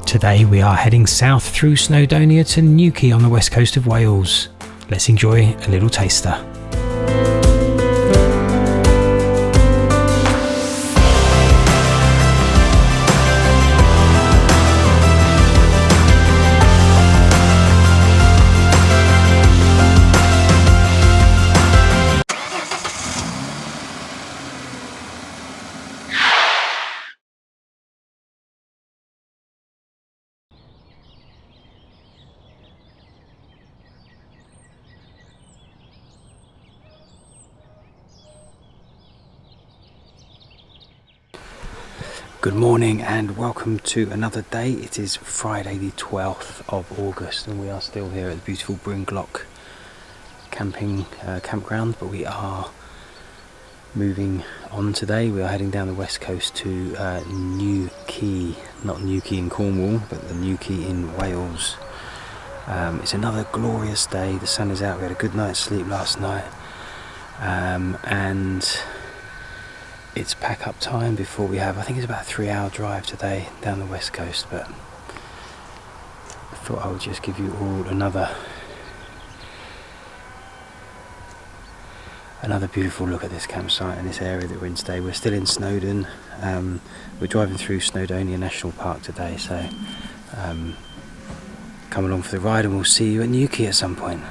Today we are heading south through Snowdonia to Quay on the west coast of Wales. Let's enjoy a little taster. Good morning and welcome to another day. It is Friday the 12th of August and we are still here at the beautiful Bringlock campground, but we are moving on today. We are heading down the west coast to Quay, not Quay in Cornwall, but the Quay in Wales. It's another glorious day. The sun is out. We had a good night's sleep last night, and it's pack up time before we have, I think it's about a 3-hour drive today down the west coast, but I thought I would just give you all another beautiful look at this campsite and this area that we're in today. We're still in Snowdon. We're driving through Snowdonia National Park today, so come along for the ride and we'll see you at Quay at some point.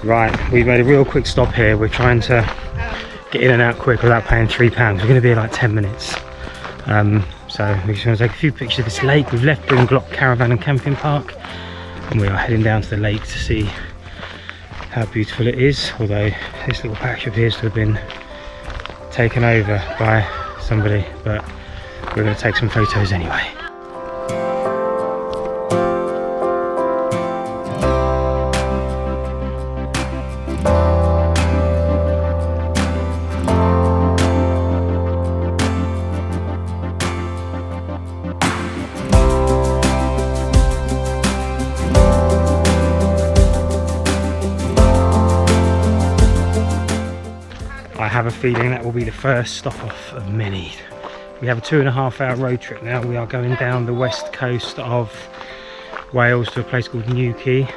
Right, we've made a real quick stop here. We're trying to get in and out quick without paying £3. We're going to be here like 10 minutes. So we're just going to take a few pictures of this lake. We've left Bringlock Caravan and Camping Park and we are heading down to the lake to see how beautiful it is, although this little patch appears to have been taken over by somebody, but we're going to take some photos anyway. I have a feeling that will be the first stop off of many. We have a 2.5-hour road trip now. We are going down the west coast of Wales to a place called Quay.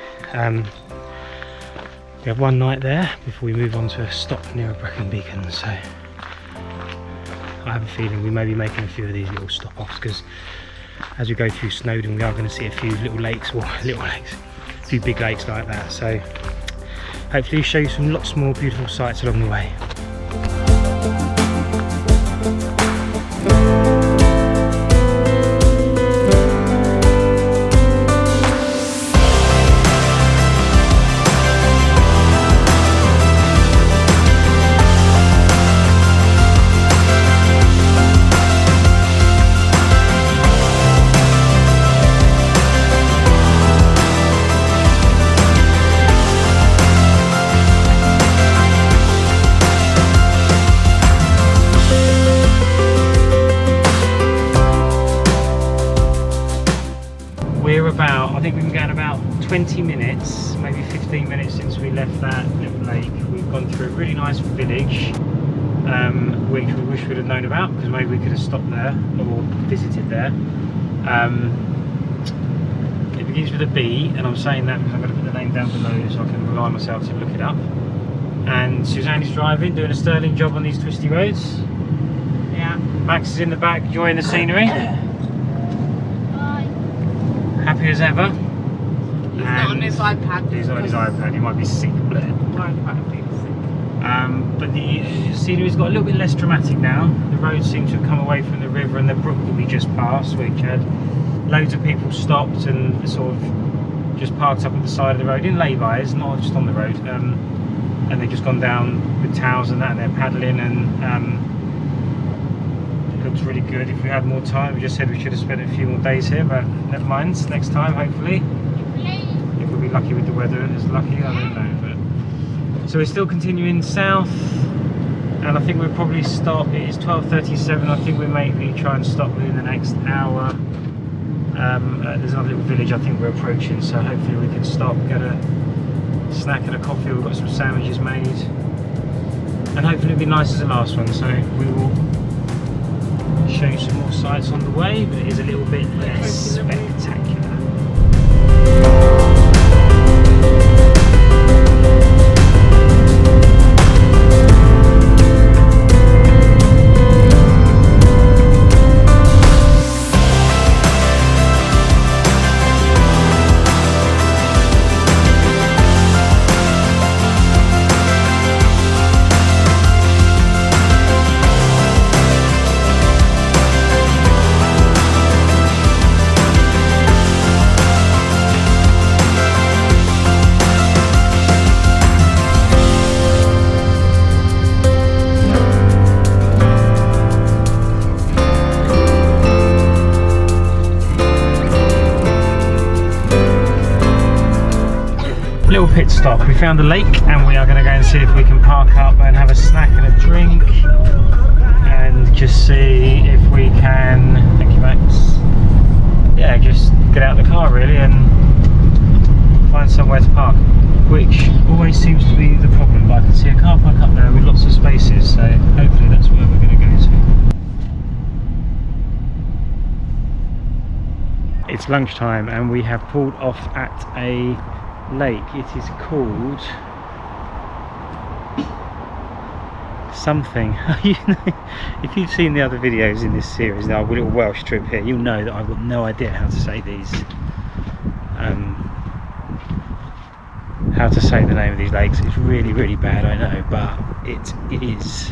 We have one night there before we move on to a stop near a Brecon Beacon. So I have a feeling we may be making a few of these little stop offs because as we go through Snowdon we are going to see a few little lakes, a few big lakes like that. So hopefully show you some lots more beautiful sights along the way. I think we've been going about 20 minutes, maybe 15 minutes since we left that little lake. We've gone through a really nice village, which we wish we'd have known about because maybe we could have stopped there or visited there. It begins with a B, and I'm saying that because I'm going to put the name down below so I can rely myself to look it up. And Suzanne is driving, doing a sterling job on these twisty roads. Yeah. Max is in the back enjoying the scenery. Happy as ever. He's not on his iPad. He's on his iPad, he might be sick. But the scenery's got a little bit less dramatic now. The roads seem to have come away from the river and the brook that we just passed, which had loads of people stopped and sort of just parked up at the side of the road in lay-bys, not just on the road. And they've just gone down with towels and that, and they're paddling, and it looks really good. If we had more time, we just said we should have spent a few more days here, but never mind, next time hopefully. If we'll be lucky with the weather, as lucky, I don't know. But so we're still continuing south, and I think we'll probably stop. It is 12:37. I think we maybe try and stop within the next hour. There's another little village I think we're approaching, so hopefully we can stop, get a snack and a coffee. We've got some sandwiches made. and hopefully it'll be nice as the last one. So we will show you some more sights on the way, but it is a little bit less spectacular. Little pit stop. We found a lake and we are going to go and see if we can park up and have a snack and a drink and just see if we can, thank you Max, yeah, just get out of the car really and find somewhere to park, which always seems to be the problem, but I can see a car park up there with lots of spaces, so hopefully that's where we're going to go to. It's lunchtime and we have pulled off at a lake. It is called something. You know, if you've seen the other videos in this series, our little Welsh trip here, you'll know that I've got no idea how to say these, how to say the name of these lakes. It's really bad, I know, but it is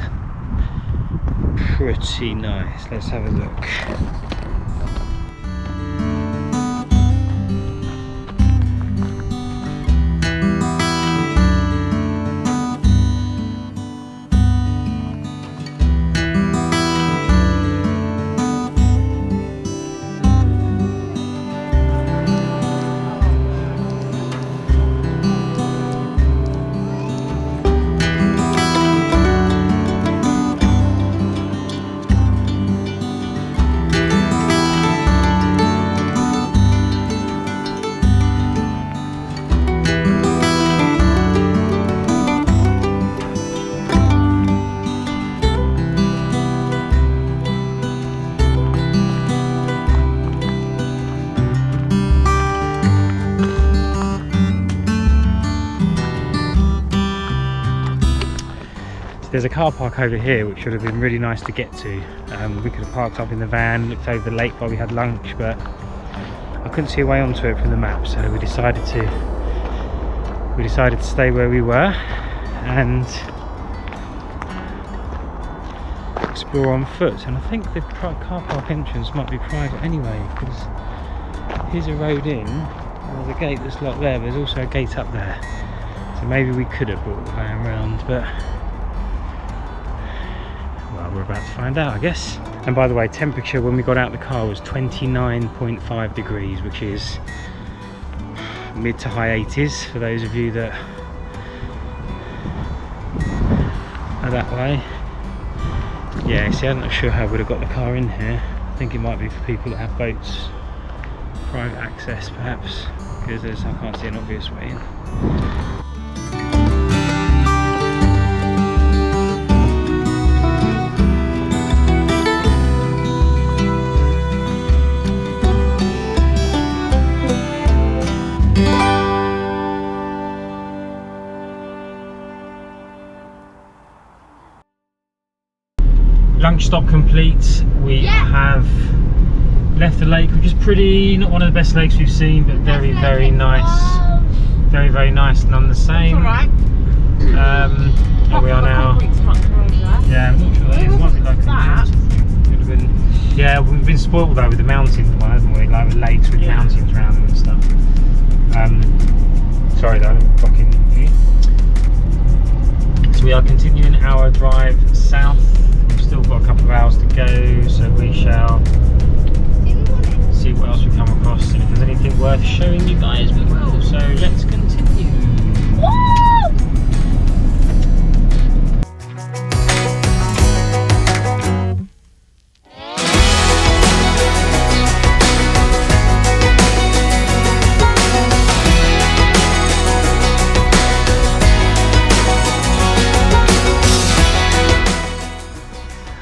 pretty nice. Let's have a look. There's a car park over here which would have been really nice to get to. We could have parked up in the van, looked over the lake while we had lunch, but I couldn't see a way onto it from the map, so we decided to stay where we were and explore on foot. And I think the car park entrance might be private anyway, because here's a road in, there's a gate that's locked there, but there's also a gate up there, so maybe we could have brought the van around, but well, we're about to find out, I guess. And by the way, temperature when we got out of the car was 29.5 degrees, which is mid to high 80s for those of you that are that way. Yeah, see, I'm not sure how I would have got the car in here. I think it might be for people that have boats, private access perhaps, because I can't see an obvious way in. Lunch stop complete. We have left the lake, which is pretty, not one of the best lakes we've seen, but very nice. Very nice, none the same. Alright. Here we are now. Yeah, I'm not sure that is. It might be like that. Could have been. Yeah, we've been spoiled though with the mountains one, haven't we? Like with lakes with mountains around them and stuff. Sorry though, I'm blocking you. So we are continuing our drive south. We've still got a couple of hours to go, so we shall see what else we come across, and if there's anything worth showing you guys, we will. So let's continue.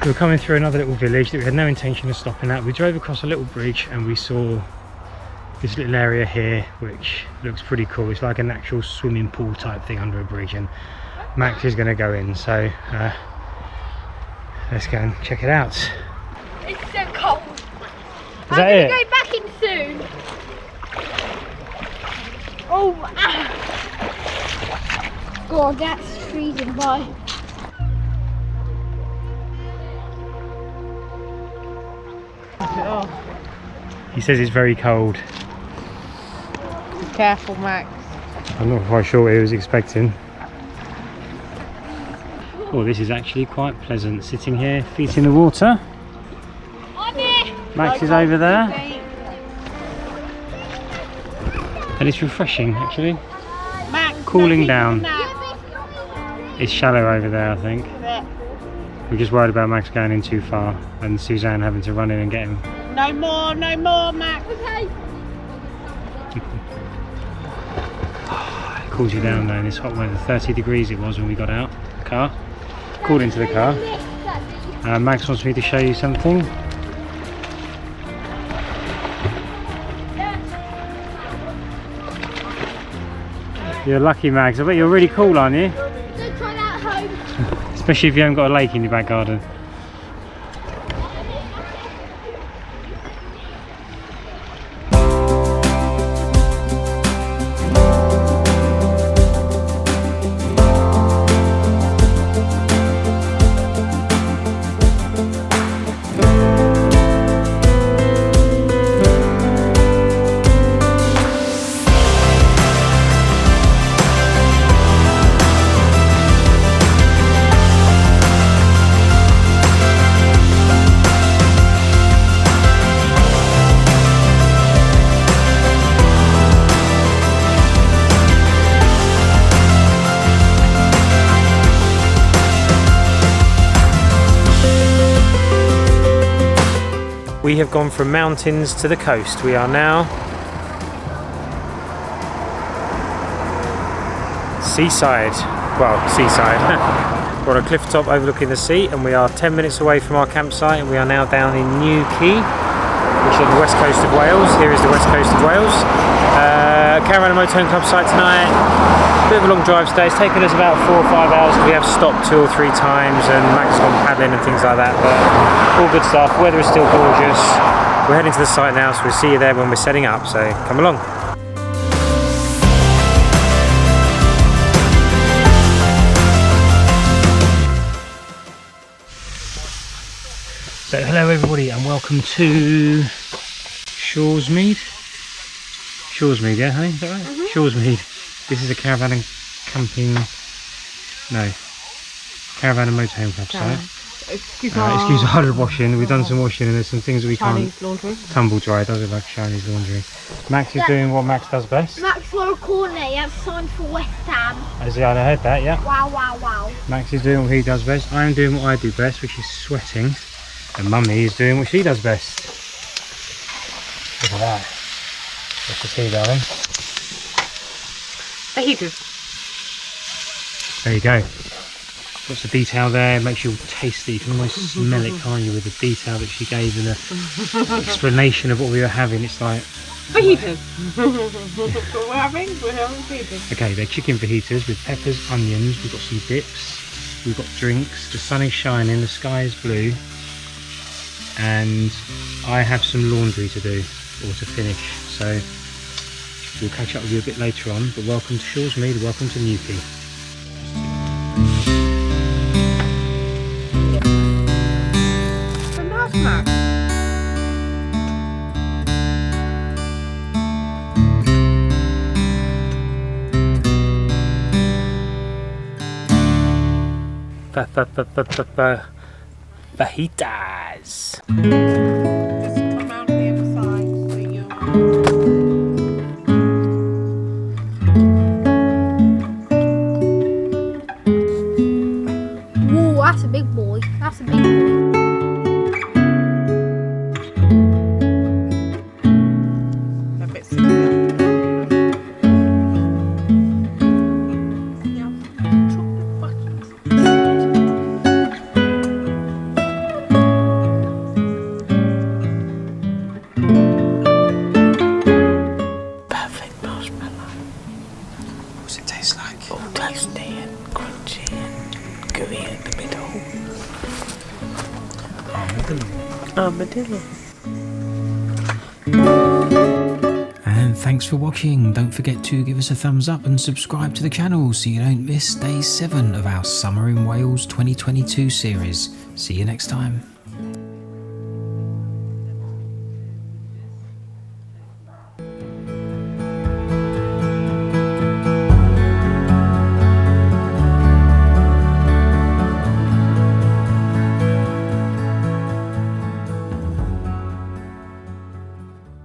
We were coming through another little village that we had no intention of stopping at. We drove across a little bridge and we saw this little area here which looks pretty cool. It's like an actual swimming pool type thing under a bridge, and Max is going to go in, so let's go and check it out. It's so cold. Is that it? I'm going to go back in soon. Oh, God, that's freezing by. Oh. He says it's very cold. Be careful, Max. I'm not quite sure what he was expecting. Oh, this is actually quite pleasant. Sitting here, feet in the water. Max is over there. And it's refreshing, actually. Max, Cooling down. It's shallow over there, I think. We're just worried about Max going in too far and Suzanne having to run in and get him. No more, Max. Okay. It cools you down though in this hot weather. 30 degrees it was when we got out the car. Called into the car. Max wants me to show you something. You're lucky, Max. I bet you're really cool, aren't you? Don't try that at home. Especially if you haven't got a lake in your back garden. We have gone from mountains to the coast. We are now seaside. Well, seaside. We're on a cliff top overlooking the sea, and we are 10 minutes away from our campsite, and we are now down in Quay, which is on the west coast of Wales. Here is the west coast of Wales. Caravan and Motorhome Club site tonight. Bit of a long drive today. It's taken us about 4 or 5 hours. We have stopped 2 or 3 times, and Max has gone paddling and things like that, but all good stuff. Weather is still gorgeous. We're heading to the site now, so we'll see you there when we're setting up, so come along. So hello everybody and welcome to Shoresmead, yeah honey, is that right? Mm-hmm. Shoresmead. This is a caravan and caravan and motorhome club site. Excuse the harder washing. We've done some washing and there's some things that we Chinese can't laundry. tumble dry. Does it like Chinese laundry? Max is doing what Max does best. Max wore a corner, that's signed for West Ham. I heard that, yeah. Wow, wow, wow. Max is doing what he does best. I'm doing what I do best, which is sweating. And Mummy is doing what she does best. Look at that. What's the tea, darling? Fajitas. There you go. Lots of detail there. It makes you all tasty. You can almost smell it, can't you, with the detail that she gave and the explanation of what we were having. It's like... Fajitas. We're having fajitas. Okay, they're chicken fajitas with peppers, onions. We've got some dips. We've got drinks. The sun is shining. The sky is blue. And I have some laundry to do, or to finish, so we'll catch up with you a bit later on, but welcome to Shoresmead, welcome to Quay. Fajitas. Just come out the other side so you're... Whoa, that's a big boy. That's a big boy. A bit sick. Gooey in the middle. Armadillo. And thanks for watching. Don't forget to give us a thumbs up and subscribe to the channel so you don't miss day 7 of our Summer in Wales 2022 series. See you next time.